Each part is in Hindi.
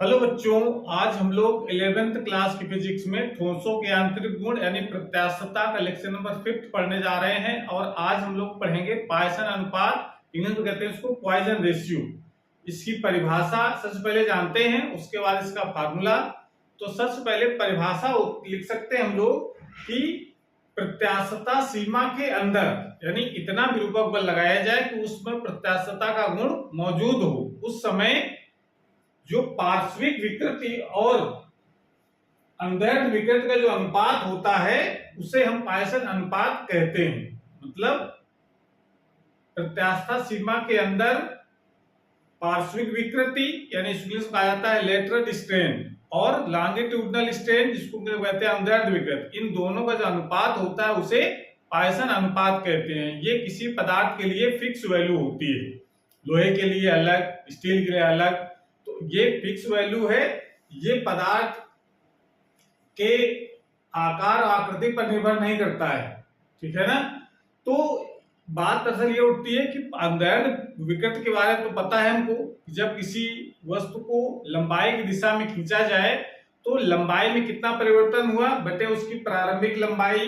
हेलो बच्चों, आज हम लोग 11th क्लास की फिजिक्स में ठोसों के आंतरिक गुण यानी प्रत्यास्थता का लेक्चर नंबर 5 पढ़ने जा रहे हैं। और आज हम लोग पढ़ेंगे पॉइसन अनुपात, इंग्लिश में कहते हैं इसको पॉइसन रेशियो। इसकी परिभाषा सबसे पहले जानते हैं, उसके बाद इसका फार्मूला। तो सबसे पहले परिभाषा लिख सकते हैं हम लोग कि प्रत्यास्थता सीमा के अंदर यानी इतना विरूपक बल लगाया जाए कि उसमें प्रत्यास्थता का गुण मौजूद हो, उस समय जो पार्श्विक विकृति और अंतर्गत विकृति का जो अनुपात होता है उसे हम पॉइसन अनुपात कहते हैं। मतलब प्रत्यास्थता सीमा के अंदर पार्श्विक विकृति यानी इंग्लिश में कहा जाता है लेटरल स्ट्रेन और लॉन्गिट्यूडिनल स्ट्रेन जिसको कहते हैं अंतर्गत विकृति, इन दोनों का जो अनुपात होता है उसे पॉइसन अनुपात कहते हैं। ये किसी पदार्थ के लिए फिक्स वैल्यू होती है, लोहे के लिए अलग, स्टील के लिए अलग। तो ये फिक्स वैल्यू है, ये पदार्थ के आकार और आकृति पर निर्भर नहीं करता है, ठीक है ना। तो बात दरअसल ये उठती है कि अंतर्गत विकृति के बारे में तो पता है हमको, जब किसी वस्तु को लंबाई की दिशा में खींचा जाए तो लंबाई में कितना परिवर्तन हुआ बटे उसकी प्रारंभिक लंबाई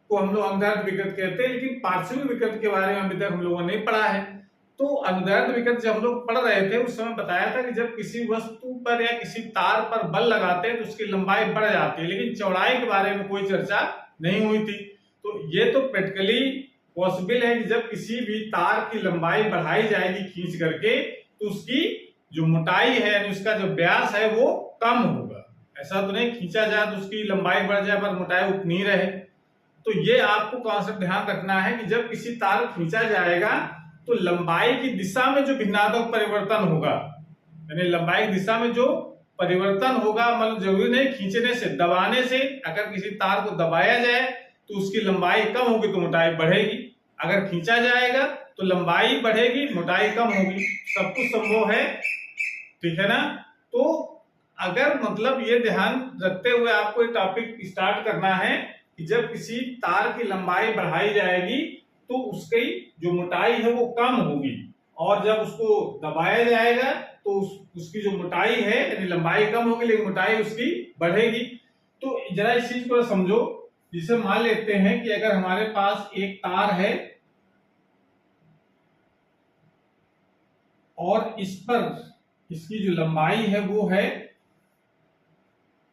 को हम लोग अंतर्गत विकृति कहते हैं। लेकिन पार्श्विक विकृति के बारे में अभी तक हम लोगों ने पढ़ा है। तो अंतर्गत विकृति जब हम लोग पढ़ रहे थे उस समय बताया था कि जब किसी वस्तु पर या किसी तार पर बल लगाते हैं तो उसकी लंबाई बढ़ जाती है, लेकिन चौड़ाई के बारे में कोई चर्चा नहीं हुई थी। तो ये तो प्रैक्टिकली पॉसिबल है कि जब किसी भी तार की लंबाई बढ़ाई जाएगी खींच करके तो उसकी जो मोटाई है यानी उसका जो व्यास है वो कम होगा। ऐसा तो नहीं खींचा जाए तो उसकी लंबाई बढ़ जाए पर मोटाई उतनी रहे। तो ये आपको कॉन्सेप्ट ध्यान रखना है कि जब किसी तार खींचा जाएगा तो लंबाई की दिशा में जो भिन्नात्मक परिवर्तन होगा यानी लंबाई की दिशा में जो परिवर्तन होगा, मतलब जरूरी नहीं खींचने से, दबाने से, अगर किसी तार को दबाया जाए तो उसकी लंबाई कम होगी तो मोटाई बढ़ेगी, अगर खींचा जाएगा तो लंबाई बढ़ेगी मोटाई कम होगी, सब कुछ संभव है, ठीक है ना। तो अगर मतलब ये ध्यान रखते हुए आपको ये टॉपिक स्टार्ट करना है कि जब किसी तार की लंबाई बढ़ाई जाएगी तो उसकी जो मोटाई है वो कम होगी, और जब उसको दबाया जाएगा तो उसकी जो मोटाई है यानी लंबाई कम होगी लेकिन मोटाई उसकी बढ़ेगी। तो जरा इस चीज को समझो, जिसे मान लेते हैं कि अगर हमारे पास एक तार है और इस पर इसकी जो लंबाई है वो है,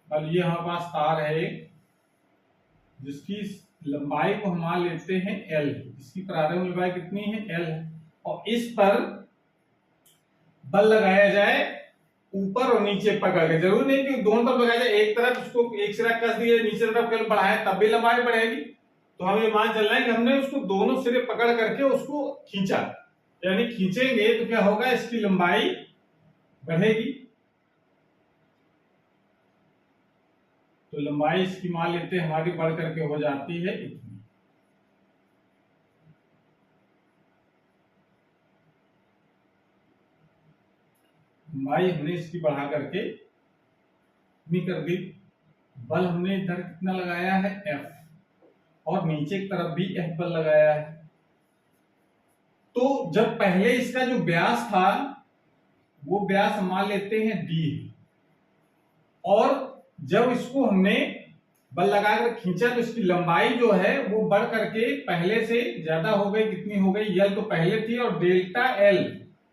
ये हमारे पास तार है जिसकी लंबाई को हम मान लेते हैं L, इसकी प्रारंभिक लंबाई कितनी है L है, और इस पर बल लगाया जाए ऊपर और नीचे पकड़ के, जरूरी नहीं कि दोनों तरफ लगाया जाए, एक तरफ उसको एक सिरा कस दिया नीचे तरफ केवल बढ़ाए तब भी लंबाई बढ़ेगी। तो हम ये मान चल रहे हैं कि हमने उसको दोनों सिरे पकड़ करके उसको खींचा, यानी खींचेंगे तो क्या होगा, इसकी लंबाई बढ़ेगी। तो लंबाई इसकी मान लेते हैं हमारी बढ़ करके हो जाती है इतनी। लंबाई हमने इसकी बढ़ा करके इतनी कर दी, बल हमने इधर कितना लगाया है F, और नीचे की तरफ भी F बल लगाया है। तो जब पहले इसका जो व्यास था वो व्यास हम मान लेते हैं D, और जब इसको हमने बल लगाकर खींचा तो इसकी लंबाई जो है वो बढ़ करके पहले से ज्यादा हो गई, कितनी हो गई, L तो पहले थी और डेल्टा L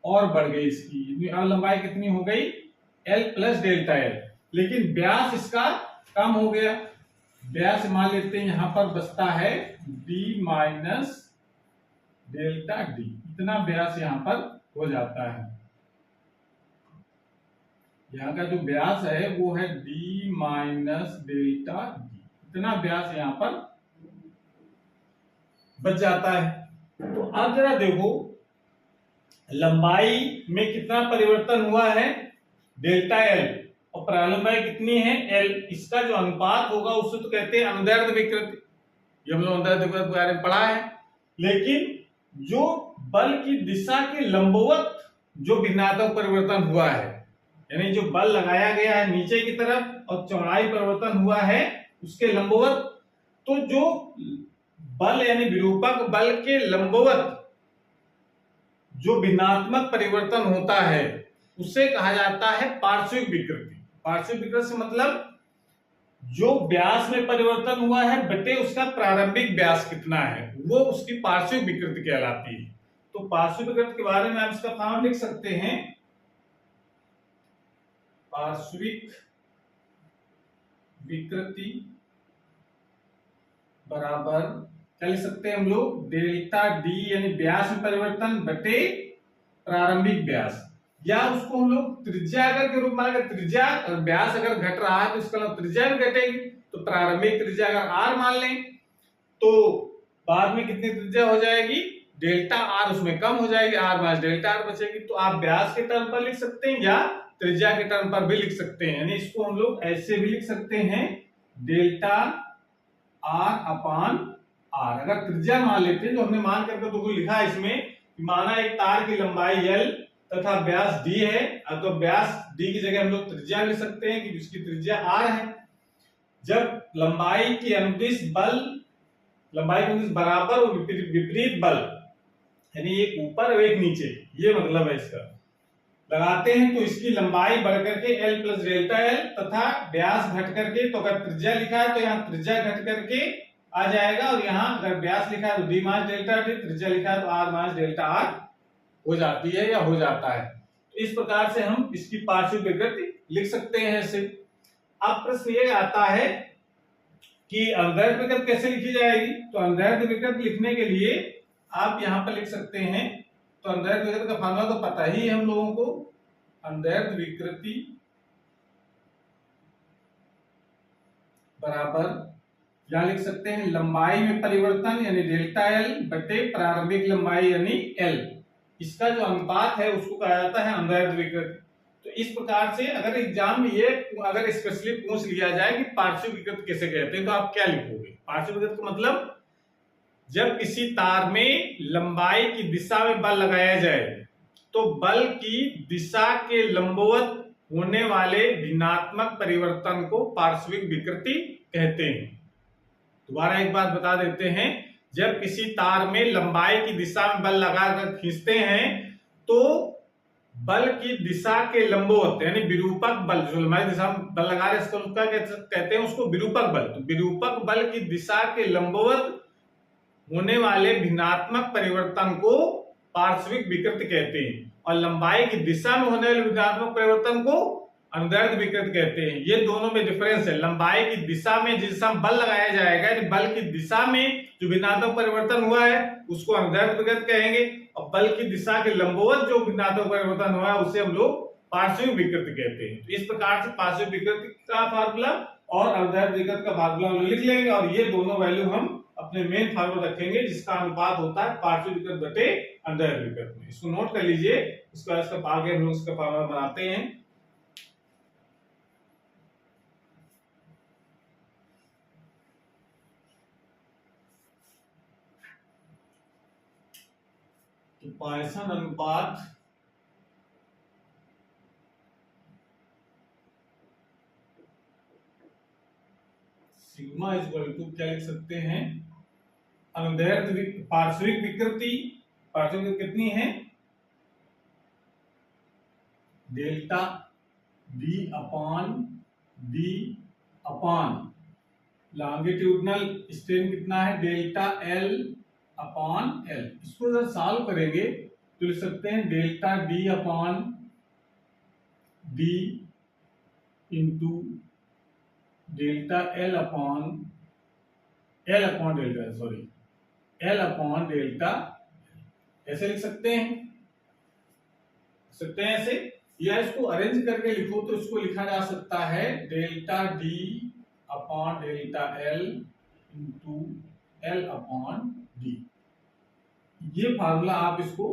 और बढ़ गई इसकी, अब लंबाई कितनी हो गई L प्लस डेल्टा L, लेकिन व्यास इसका कम हो गया। व्यास मान लेते हैं यहां पर बचता है D माइनस डेल्टा D, इतना व्यास यहां पर हो जाता है। यहाँ का जो व्यास है वो है D माइनस डेल्टा D, इतना व्यास यहाँ पर बच जाता है। तो अब जरा देखो लंबाई में कितना परिवर्तन हुआ है डेल्टा L, और प्रारंभिक लंबाई कितनी है L, इसका जो अनुपात होगा उससे तो कहते हैं अंतर्गत विकृति, ये हम लोग अंतर्गत विकृति के बारे में पढ़ा है। लेकिन जो बल की दिशा के लंबवत जो भिन्नात्मक परिवर्तन हुआ है यानी जो बल लगाया गया है नीचे की तरफ और चौड़ाई परिवर्तन हुआ है उसके लंबवत, तो जो बल यानी विरूपक बल के लंबवत जो भिन्नात्मक परिवर्तन होता है उसे कहा जाता है पार्श्विक विकृति। पार्श्विक विकृति से मतलब जो व्यास में परिवर्तन हुआ है बटे उसका प्रारंभिक व्यास कितना है, वो उसकी पार्श्विक विकृति कहलाती है। तो पार्श्विक विकृति के बारे में आप इसका फॉर्म लिख सकते हैं, पार्श्विक विकृति बराबर क्या लिख सकते हैं हम लोग, डेल्टा डी यानी व्यास में परिवर्तन बटे प्रारंभिक व्यास, या उसको हम लोग त्रिज्या अगर के रूप में, अगर त्रिज्या व्यास अगर घट रहा है तो इसका मतलब त्रिज्या भी घटेगी। तो प्रारंभिक त्रिज्या अगर आर मान लें तो बाद में कितनी त्रिज्या हो जाएगी, डेल्टा आर उसमें कम हो जाएगी, आर माइनस डेल्टा आर बचेगी। तो आप व्यास के टर्म पर लिख सकते हैं या त्रिज्या के टर्म पर भी लिख सकते हैं, यानी इसको हम लोग ऐसे भी लिख सकते हैं, डेल्टा आर अपान आर। अगर त्रिज्या मान लेते हैं, जो हमने मान करके तो लिखा है इसमें, माना एक तार की लंबाई एल तथा व्यास d है, तो व्यास d की जगह हम लोग त्रिज्या ले सकते हैं कि जिसकी त्रिज्या r है। जब लंबाई के अनुदिश बल, लंबाई के अनुदिश बराबर और विपरीत बल, यानी एक ऊपर और एक नीचे, ये मतलब है इसका, लगाते हैं तो इसकी लंबाई बढ़ करके l प्लस डेल्टा एल तथा व्यास घट करके, तो अगर त्रिज्या लिखा है तो यहाँ त्रिज्या घट करके आ जाएगा, और यहाँ अगर व्यास लिखा है तो d माइनस डेल्टा डी, त्रिज्या लिखा है तो r माइनस डेल्टा आर हो जाती है या हो जाता है। तो इस प्रकार से हम इसकी पार्श्विक विकृति लिख सकते हैं ऐसे। अब प्रश्न ये आता है कि अनुदैर्ध्य विकृति कैसे लिखी जाएगी, तो अनुदैर्ध्य विकृति लिखने के लिए आप यहाँ पर लिख सकते हैं, तो अनुदैर्ध्य विकृति का फॉर्मूला तो पता ही है हम लोगों को, अनुदैर्ध्य विकृति बराबर यहां लिख सकते हैं लंबाई में परिवर्तन यानी डेल्टा एल बटे प्रारंभिक लंबाई यानी एल, इसका जो अनुपात है उसको कहा जाता है अनुदैर्ध्य विकृति। तो इस प्रकार से अगर एग्जाम में ये अगर स्पेशली पूछ लिया जाए कि पार्श्विक विकृति कैसे कहते हैं, तो आप क्या लिखोगे। पार्श्विक विकृति का मतलब जब किसी तार में लंबाई की दिशा में बल लगाया जाए तो बल की दिशा के लंबवत होने वाले भिन्नात्मक परिवर्तन को पार्श्विक विकृति कहते हैं। दोबारा एक बात बता देते हैं, जब किसी तार में लंबाई की दिशा में बल लगाकर खींचते हैं तो बल की दिशा के लंबवत यानी विरूपक बल, जो लंबाई दिशा में बल लगा रहे हैं उसको क्या कहते हैं, उसको विरूपक बल। तो विरूपक बल की दिशा के लंबवत होने वाले भिन्नात्मक परिवर्तन को पार्श्विक विकृति कहते हैं, और लंबाई की दिशा में होने वाले भिन्नात्मक परिवर्तन को अनुदैर्ध्य विकृति कहते हैं। ये दोनों में डिफरेंस है। लंबाई की दिशा में जिस समय बल लगाया जाएगा, यानी बल की दिशा में जो भिन्नात्मक परिवर्तन हुआ है उसको अनुदैर्ध्य विकृति कहेंगे, और बल की दिशा के लंबवत जो भिन्नात्मक परिवर्तन हुआ है उसे हम लोग पार्श्विक विकृति कहते हैं। तो इस प्रकार से पार्श्विक विकृति का फार्मूला और अनुदैर्ध्य विकृति का फार्मूला हम लिख लेंगे, और ये दोनों वैल्यू हम अपने मेन फार्मूला रखेंगे जिसका अनुपात होता है पार्श्विक विकृति बटे अनुदैर्ध्य विकृति में। इसको नोट कर लीजिए, इसके बाद इसका आगे हम लोग इसका फार्मूला बनाते हैं। तो पॉइसन अनुपात सिग्मा इज इक्वल टू क्या लिख सकते हैं, अनुदैर्ध्य पार्श्विक विकृति, पार्श्विक विकृति कितनी है, डेल्टा डी अपान लॉन्गिट्यूडनल स्ट्रेन कितना है, डेल्टा एल अपान एल। इसको जब सॉल्व करेंगे तो लिख सकते हैं delta D upon D into delta L upon delta, sorry L upon delta, ऐसे लिख सकते हैं ऐसे, या इसको अरेंज करके लिखो तो इसको लिखा जा सकता है delta d upon delta L into L upon D. ये फार्मूला आप इसको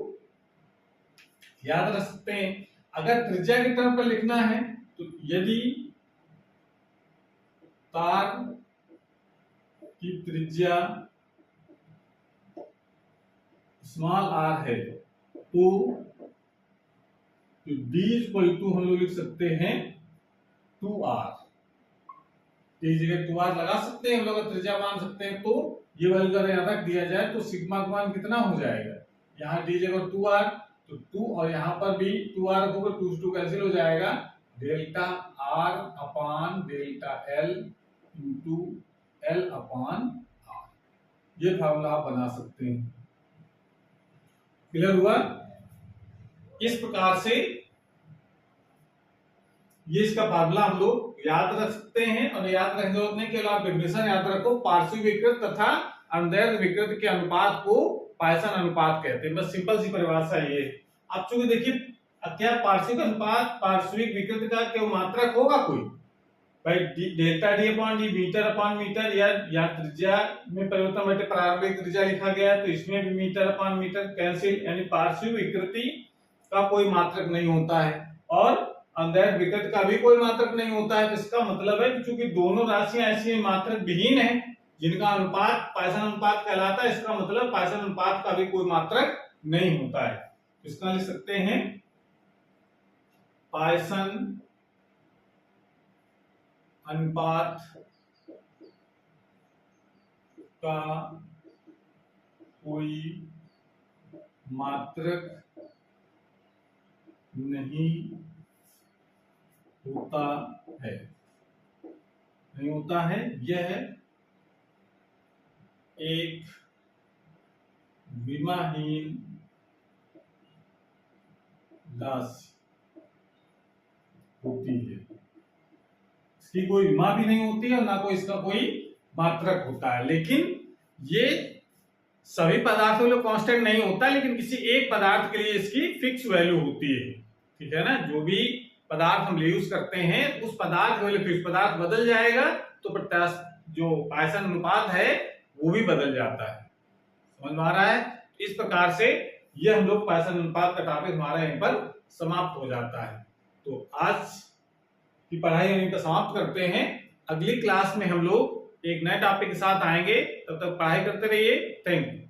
याद रख सकते हैं। अगर त्रिज्या के टर्म पर लिखना है तो यदि तार की त्रिज्या स्मॉल आर है तो d इक्वल टू हम लोग लिख सकते हैं 2r, इस जगह 2r लगा सकते हैं हम लोग, त्रिज्या मान सकते हैं। तो ये वैल्यू अगर यहाँ रख दिया जाए तो सिग्मा का मान कितना हो जाएगा, यहाँ d जगह 2r तो 2 और यहाँ पर भी 2r रखोगे, 2 से 2 कैंसिल हो जाएगा, delta r upon delta l into l upon r। ये फार्मूला आप बना सकते हैं। क्लियर हुआ? इस प्रकार से ये इसका फार्मूला हम लोग याद रख सकते हैं, और याद रखने की जरूरत नहीं, केवल आप डेफिनेशन याद रखो। पार्श्विक विकृत तथा अनुदैर्ध्य विकृत के अनुपात को पायसन अनुपात कहते हैं। बस सिंपल सी परिभाषा ये। अब चूंकि देखिए, क्या पार्श्विक अनुपात पार्श्विक विकृत का कोई मात्रक होगा कोई? भाई delta d upon d, metre upon metre, या त्रिज्या में परिवर्तन बैठे प्रारंभिक त्रिज्या लिखा गया है तो इसमें भी मीटर अपॉन मीटर कैंसिल, यानी पार्श्विक विकृति का कोई मात्रक नहीं होता है और अनुदैर्ध्य विकृत का भी कोई मात्रक नहीं होता है। तो इसका मतलब है कि चूंकि दोनों राशियां ऐसी मात्रक विहीन है जिनका अनुपात पायसन अनुपात कहलाता है, इसका मतलब पायसन अनुपात का भी कोई मात्रक नहीं होता है। इसका लिख सकते हैं पायसन अनुपात का कोई मात्रक नहीं होता है, नहीं होता है। यह एक विमाहीन राशि होती है। इसकी कोई विमा भी नहीं होती है, ना कोई इसका कोई मात्रक होता है। लेकिन ये सभी पदार्थों के लिए कांस्टेंट नहीं होता, लेकिन किसी एक पदार्थ के लिए इसकी फिक्स वैल्यू होती है। ठीक है ना? जो भी पदार्थ हम यूज करते हैं उस पदार्थ के लिए फिक्स, पदार्थ बदल जाएगा तो जो पायसन अनुपात है वो भी बदल जाता है। समझ में आ रहा है? इस प्रकार से ये हम लोग पायसन अनुपात का टॉपिक हमारा यहीं पर समाप्त हो जाता है। तो आज की पढ़ाई यहीं पर समाप्त करते हैं। अगली क्लास में हम लोग एक नए टॉपिक के साथ आएंगे। तब तक पढ़ाई करते रहिए। Thank you.